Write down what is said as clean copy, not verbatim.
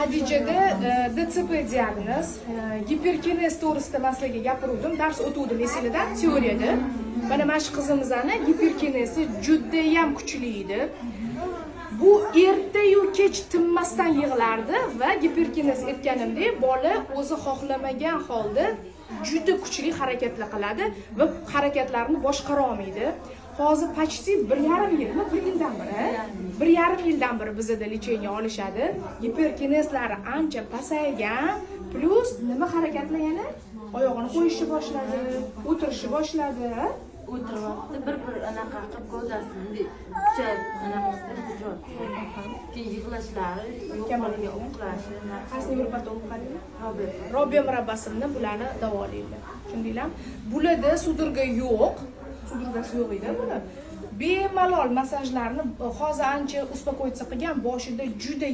Natijada DCP diagnoz, giperkinez to'g'risida man sizlarga gapirdim, dars o'tuvdim esingizda, teoriyada. Mana shu qizimizni giperkinezi juda ham kuchli edi. Bu erta-yu kech tinmasdan yig'lardi va giperkinez aytganimdek, bola o'zi xohlamagan holda juda kuchli harakatlar qiladi va harakatlarni boshqara olmaydi. Hozir почти 1,5 yilmi, 1,5 yildan beri bizda lecheniya olishadi. Giperkinezlari ancha pasaygan, plus nima harakatlar yana? Oyog'ini qo'yishni boshladi, o'tirishni boshladi. O'tiryapti, bir anaqa qilib g'o'dasini kuchayib anaqasida keyin yig'lashlari, yo'qoliga uxlashi. Qaysi murabbaga o'qiganlar? Robiya murabbasini bularni davolaydi. Tushundinglarmi? Bularda sudurga yo'q. Sudurgasi yo'q edi buni. Bemalol massajlarni hozir ancha uspokoyitsa qilgan, boshida juda